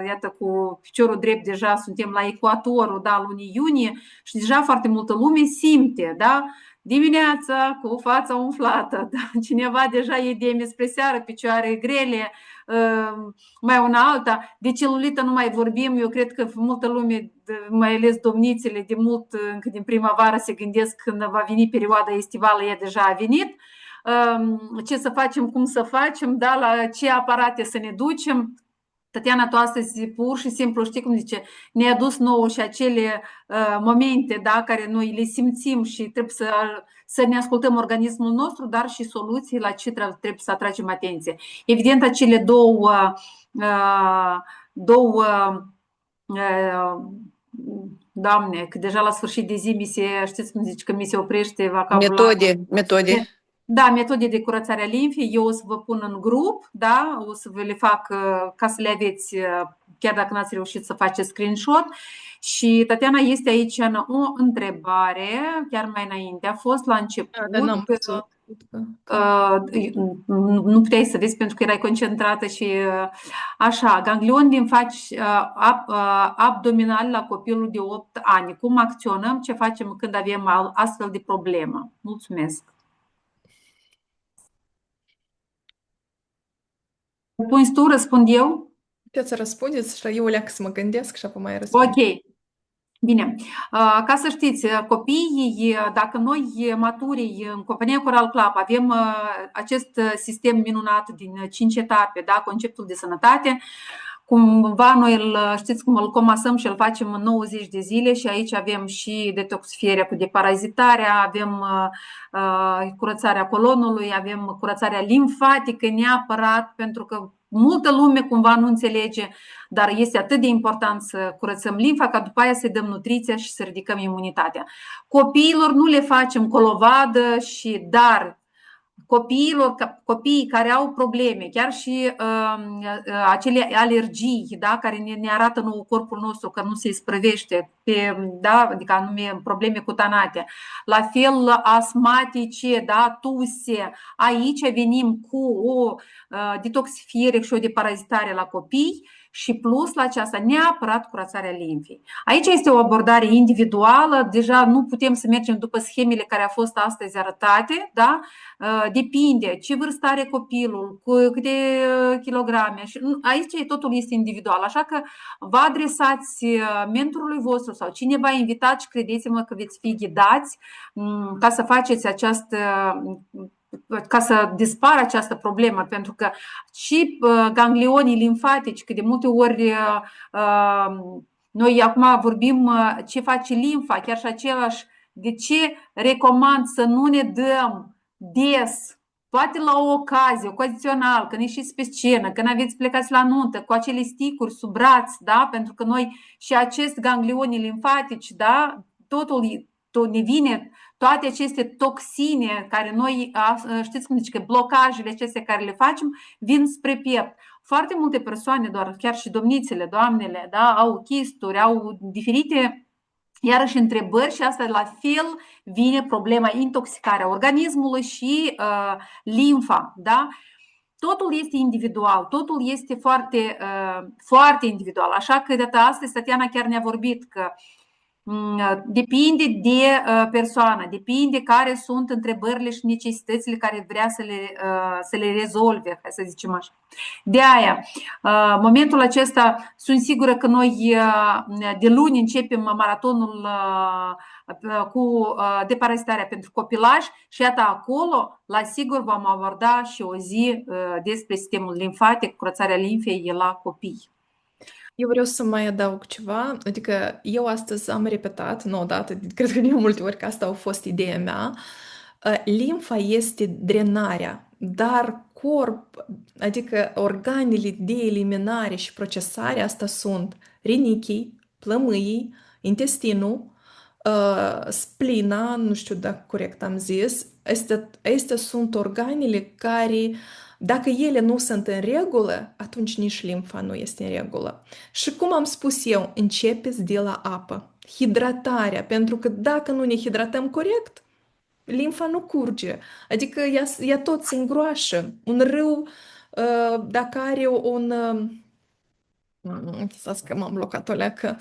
iată cu piciorul drept deja suntem la ecuatorul, da, lunii iunie și deja foarte multă lume simte, da, dimineața cu fața umflată, da? Cineva deja e de spre seară, picioare grele, mai una alta. De celulită nu mai vorbim, eu cred că multă lume, mai ales domnițele, de mult încă din primăvară se gândesc când va veni perioada estivală, ea deja a venit. Ce să facem, cum să facem, da? La ce aparate să ne ducem. Tatiana, tu astăzi pur și simplu, știi cum zice, ne-a dus nouă și acele momente, da, care noi le simțim și trebuie să ne ascultăm organismul nostru, dar și soluții la ce trebuie să atragem atenție. Evident, acele două Doamne, că deja la sfârșit de zi știți cum zice, că mi se oprește vocabularul. Metode. Da, metode de curățare a limfei, eu o să vă pun în grup, da, o să vă le fac ca să le aveți, chiar dacă n-ați reușit să faceți screenshot. Și Tatiana, este aici o întrebare, chiar mai înainte, a fost la început. Nu puteai să vezi pentru că erai concentrată și așa, ganglion limfatic abdominal la copilul de 8 ani. Cum acționăm? Ce facem când avem astfel de problemă? Mulțumesc! Pui tu, răspund eu? Puteți să răspundeți și eu o leacă să mă gândesc și apoi mai răspund. Ok. Bine. Ca să știți, copiii, dacă noi maturii în compania Coral Club avem acest sistem minunat din 5 etape, da, conceptul de sănătate, cumva noi știți cum îl comasăm și îl facem în 90 de zile și aici avem și detoxifierea cu deparazitarea, avem curățarea colonului, avem curățarea limfatică neapărat, pentru că multă lume cumva nu înțelege, dar este atât de important să curățăm limfa ca după aia să dăm nutriția și să ridicăm imunitatea. Copiilor nu le facem colovadă dar copiii care au probleme, chiar și acele alergii, da, care ne arată nouă corpul nostru că nu se isprăvește, da, adică anume probleme cutanate, la fel astmatice, da, tuse, aici venim cu o detoxifiere și o deparazitare la copii și plus la aceasta neapărat curățarea limfei. Aici este o abordare individuală, deja nu putem să mergem după schemele care au fost astăzi arătate, da? Depinde ce vârstă are copilul, cu câte kilograme. Aici totul este individual, așa că vă adresați mentorului vostru sau cine v-a invitat și credeți-mă că veți fi ghidați ca să faceți ca să dispară această problemă, pentru că și ganglionii limfatici, că de multe ori noi acum vorbim ce face limfa, chiar și același, de ce recomand să nu ne dăm des, poate la o ocazie, ocasional, când ieșiți pe scenă, când aveți plecați la nuntă, cu acele sticuri sub braț, da? Pentru că noi și acest ganglionii limfatici, da? Totul ne vine, toate aceste toxine care noi, știți cum zice, că blocajele acestea care le facem, vin spre piept. Foarte multe persoane, doar chiar și domnițele, doamnele, da, au chisturi, au diferite, iarăși întrebări și asta la fel vine problema intoxicarea organismului și limfa, da? totul este individual, totul este foarte, foarte individual. Așa că de astăzi Tatiana chiar ne-a vorbit că depinde de persoană, depinde care sunt întrebările și necesitățile care vrea să le rezolve, hai să zicem așa. De aia, momentul acesta, sunt sigură că noi de luni începem maratonul cu deparazitarea pentru copilași și iată acolo, la sigur vom aborda și o zi despre sistemul limfatic, curățarea limfei la copii. Eu vreau să mai adaug ceva, adică eu astăzi am repetat, nu odată, cred că de multe ori că asta a fost ideea mea. Limfa este drenarea, dar adică organele de eliminare și procesare, asta sunt rinichii, plămâii, intestinul, splina, nu știu dacă corect am zis, astea sunt organele care, dacă ele nu sunt în regulă, atunci nici limfa nu este în regulă. Și cum am spus eu, începeți de la apă. Hidratarea, pentru că dacă nu ne hidratăm corect, limfa nu curge. Adică ea tot se îngroașă. Un râu, dacă are stați că m-am blocat o leacă,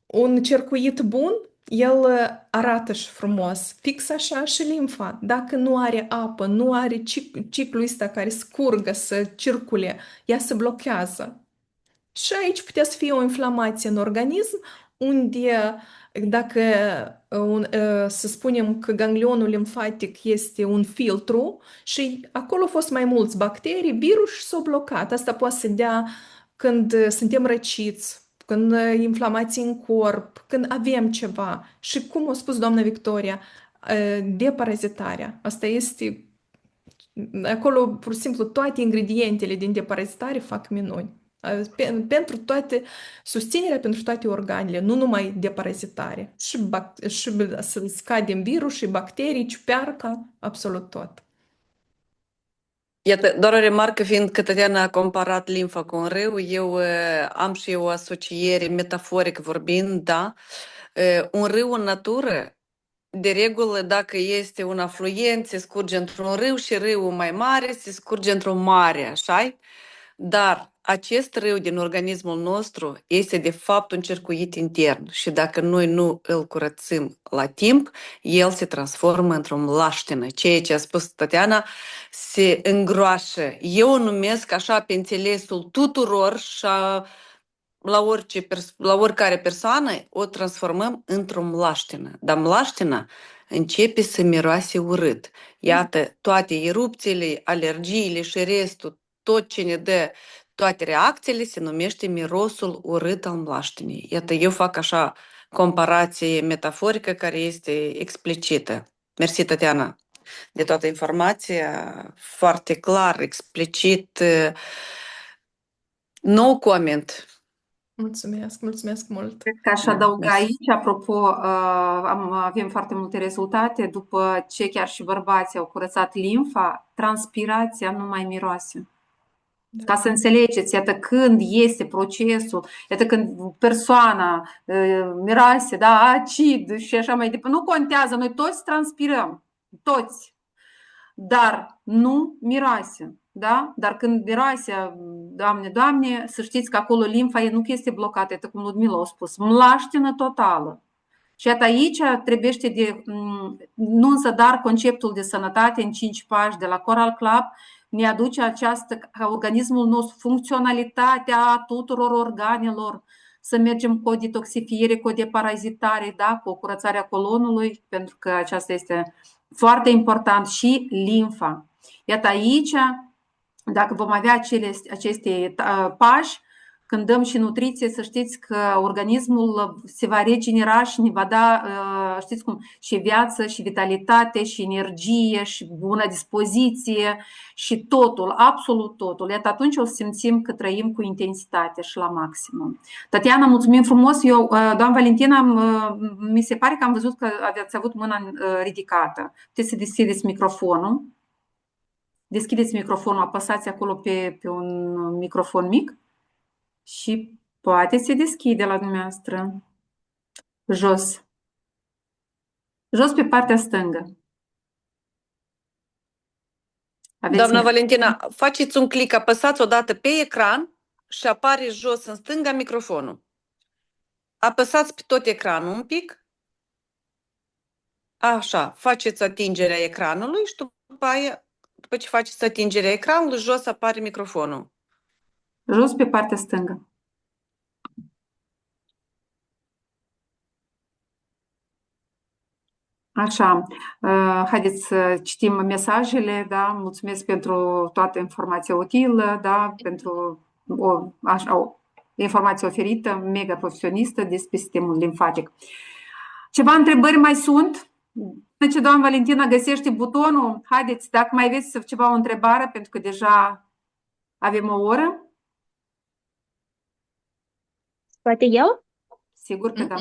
un circuit bun, el arată și frumos. Fix așa și limfa. Dacă nu are apă, nu are ciclul ăsta care scurgă să circule, ea se blochează. Și aici putea să fie o inflamație în organism, unde dacă să spunem că ganglionul limfatic este un filtru și acolo au fost mai mulți bacterii, virus și s-au blocat. Asta poate să dea când suntem răciți, când inflamații în corp, când avem ceva. Și cum a spus doamna Victoria, deparazitarea. Asta este acolo, pur și simplu, toate ingredientele din deparazitare fac minuni. Pentru toate, susținerea pentru toate organele, nu numai deparazitare. Și să scadem virus și bacterii, ciuperca, absolut tot. Iată, doar o remarcă, fiindcă Tatiana a comparat limfa cu un râu, eu am și eu o asociere metaforică vorbind, da? Un râu în natură, de regulă, dacă este un afluent, se scurge într-un râu și râul mai mare se scurge într-o mare, așa? Dar acest râu din organismul nostru este de fapt un circuit intern și dacă noi nu îl curățim la timp, el se transformă într-o mlaștină. Ceea ce a spus Tatiana se îngroașă. Eu o numesc așa pe înțelesul tuturor și la oricare persoană o transformăm într-o mlaștină. Dar mlaștina începe să miroase urât. Iată, toate erupțiile, alergiile și restul, tot ce ne dă toate reacțiile se numește mirosul urât al mlaștinii. Iată, eu fac așa comparație metaforică care este explicită. Mersi, Tatiana, de toată informația, foarte clar, explicit. No comment. Mulțumesc, mulțumesc mult. Cred că aș adăuga aici, apropo, avem foarte multe rezultate. După ce chiar și bărbații au curățat limfa, transpirația nu mai miroase. Ca să înțelegeți, iată când este procesul, iată când persoana miroase, da, acid și așa mai departe. Nu contează, noi toți transpirăm, toți, dar nu miroase. Da? Dar când miroase, Doamne, să știți că acolo limfa nu este blocată, iată cum Ludmila a spus, mlaștină totală. Și iată aici trebuie nu însă dar conceptul de sănătate în 5 pași de la Coral Club ne aduce această, ca organismul nostru, funcționalitatea tuturor organelor, să mergem cu o detoxifiere, cu o deparazitare, da? Cu o curățare a colonului, pentru că aceasta este foarte important, și limfa. Iată aici, dacă vom avea aceste pași, când dăm și nutriție, să știți că organismul se va regenera și ne va da, știți cum, și viață, și vitalitate, și energie, și bună dispoziție, și totul, absolut totul. Iată atunci o să simțim că trăim cu intensitate și la maximum. Tatiana, mulțumim frumos. Eu, doamna Valentina, mi se pare că am văzut că ați avut mâna ridicată. Puteți să deschideți microfonul. Deschideți microfonul, apăsați acolo pe un microfon mic. Și poate se deschide la dumneavoastră. Jos. Jos pe partea stângă. Doamna Valentina, faceți un click, apăsați odată pe ecran și apare jos în stânga microfonul. Apăsați pe tot ecranul un pic. Așa, faceți atingerea ecranului și după ce faceți atingerea ecranului, jos apare microfonul. Jos pe partea stângă. Așa, haideți să citim mesajele, da? Mulțumesc pentru toată informația utilă, da? Pentru o informație oferită, mega profesionistă despre sistemul limfatic. Ceva întrebări mai sunt? După ce doamna Valentina găsește butonul, haideți, dacă mai aveți ceva o întrebare, pentru că deja avem o oră. Poate eu? Sigur că da.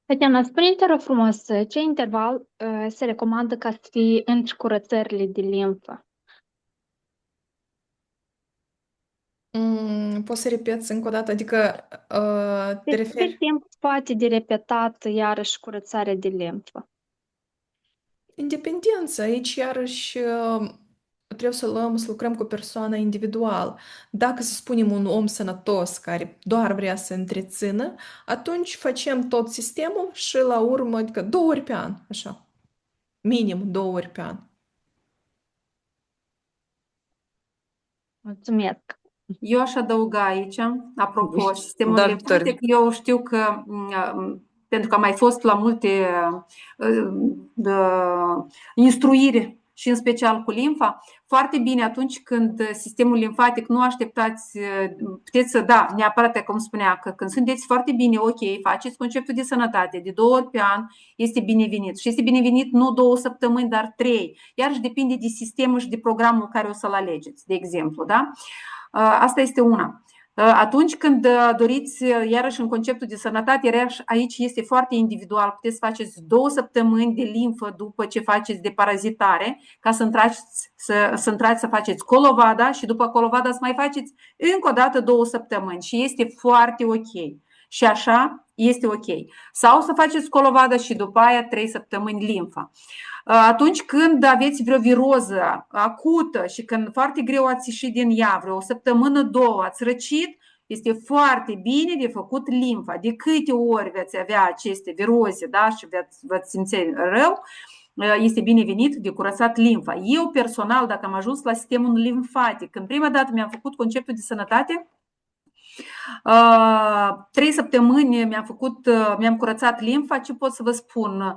Tatiana, spune-mi, te rog frumos, ce interval se recomandă ca să fie între curățările de limfă? Poți să repeți încă o dată? Adică te Cât referi... timp poate de repetat iarăși curățarea de limfă? Independență. Aici, iarăși, trebuie să lucrăm cu persoana individual. Dacă, să spunem, un om sănătos care doar vrea să întrețină, atunci facem tot sistemul și la urmă, adică 2 ori pe an, așa. Minim 2 ori pe an. Mulțumesc! Eu aș adăuga aici, apropo, sistemul limfatic, eu știu că, pentru că am mai fost la multe instruiri și în special cu limfa, foarte bine atunci când sistemul limfatic nu așteptați, puteți să, da, neapărat, cum spunea, că când sunteți foarte bine, ok, faceți conceptul de sănătate, de 2 ori pe an, este binevenit. Și este binevenit nu 2 săptămâni, dar 3. Iarăși depinde de sistemul și de programul care o să-l alegeți, de exemplu, da? Asta este una. Atunci când doriți, iarăși în conceptul de sănătate, aici este foarte individual. Puteți să faceți 2 săptămâni de limfă după ce faceți deparazitare, ca să intrați să faceți colovada și după colovada să mai faceți încă o dată 2 săptămâni și este foarte ok. Și așa este ok. Sau să faceți colovada și după aia 3 săptămâni limfa. Atunci când aveți vreo viroză acută și când foarte greu ați ieșit din ea, vreo 1 săptămână, 2, ați răcit, este foarte bine de făcut limfa. De câte ori veți avea aceste viroze, da, și veți simți rău, este binevenit de curățat limfa. Eu personal, dacă am ajuns la sistemul limfatic, când prima dată mi-am făcut conceptul de sănătate, 3 săptămâni mi-am curățat limfa. Ce pot să vă spun?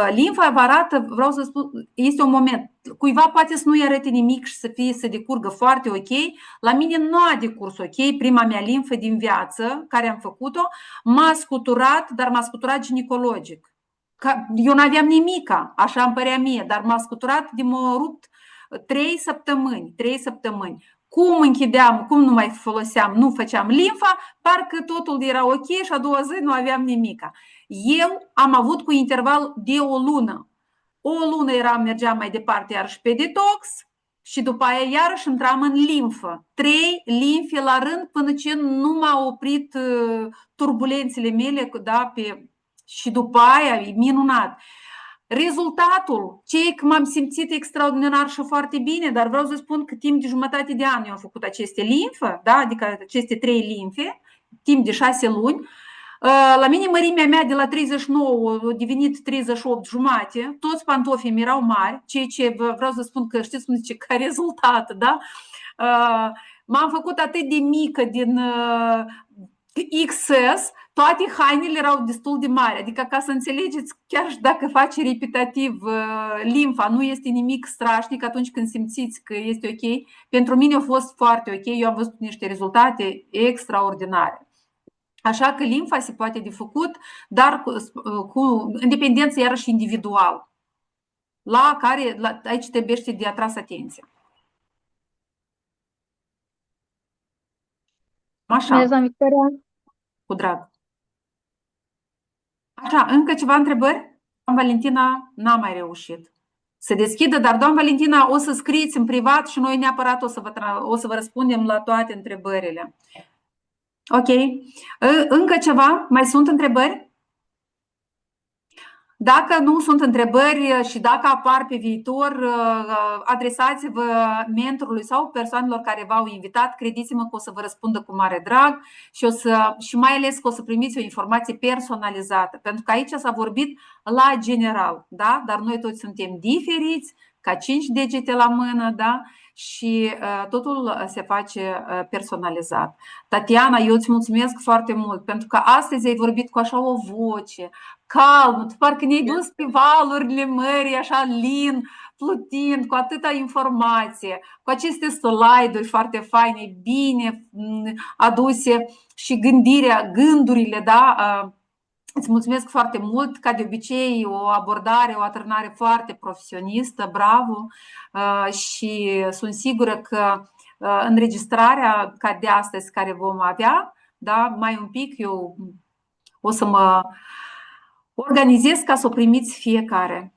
Limfa vă arată, vreau să spun, este un moment. Cuiva poate să nu-i arate nimic și să decurgă foarte ok. La mine nu a decurs ok. Prima mea limfă din viață, care am făcut-o, m-a scuturat, dar m-a scuturat ginecologic. Eu n-aveam nimica, așa îmi părea mie, dar m-a scuturat de m-a rupt 3 săptămâni. 3 săptămâni. Cum închideam, cum nu mai foloseam, nu făceam limfa, parcă totul era ok și a doua zi nu aveam nimica. Eu am avut cu interval de o lună. O lună mergeam mai departe iarăși pe detox și după aia iarăși intram în limfă. 3 limfe la rând până ce nu m-au oprit turbulențele mele, da, și după aia e minunat. Rezultatul, că m-am simțit extraordinar și foarte bine, dar vreau să spun că timp de jumătate de an eu am făcut aceste limfe, da? Adică aceste 3 limfe, timp de 6 luni. La mine mărimea mea de la 39 a devenit 38 jumate, toți pantofii mi erau mari, ceea ce vreau să spun că știți cum zice, ca rezultat, da? M-am făcut atât de mică din XS, toate hainele erau destul de mari, adică ca să înțelegeți, chiar și dacă faci repetativ limfa, nu este nimic strașnic atunci când simțiți că este ok. Pentru mine a fost foarte ok, eu am văzut niște rezultate extraordinare. Așa că limfa se poate de făcut, dar cu independență iarăși individual, la care aici trebuie de atras atenția. Așa. Cu drag. Așa, încă ceva întrebări? Doamna Valentina n-a mai reușit să deschidă, dar doamna Valentina o să scrieți în privat și noi neapărat o să vă răspundem la toate întrebările. Ok. Încă ceva? Mai sunt întrebări? Dacă nu sunt întrebări și dacă apar pe viitor, adresați-vă mentorului sau persoanelor care v-au invitat. Crediți-mă că o să vă răspundă cu mare drag și mai ales că o să primiți o informație personalizată. Pentru că aici s-a vorbit la general, da? Dar noi toți suntem diferiți, ca 5 degete la mână, da? Și totul se face personalizat. Tatiana, eu îți mulțumesc foarte mult pentru că astăzi ai vorbit cu așa o voce calmă, parcă ne-ai dus pe valurile mării, așa lin, plutind, cu atâta informație, cu aceste slide-uri foarte faine, bine aduse și gândurile, da? Îți mulțumesc foarte mult, ca de obicei, o abordare, o atârnare foarte profesionistă, bravo, și sunt sigură că înregistrarea ca de astăzi care vom avea, da, mai un pic, eu o să mă organizez ca să o primiți fiecare.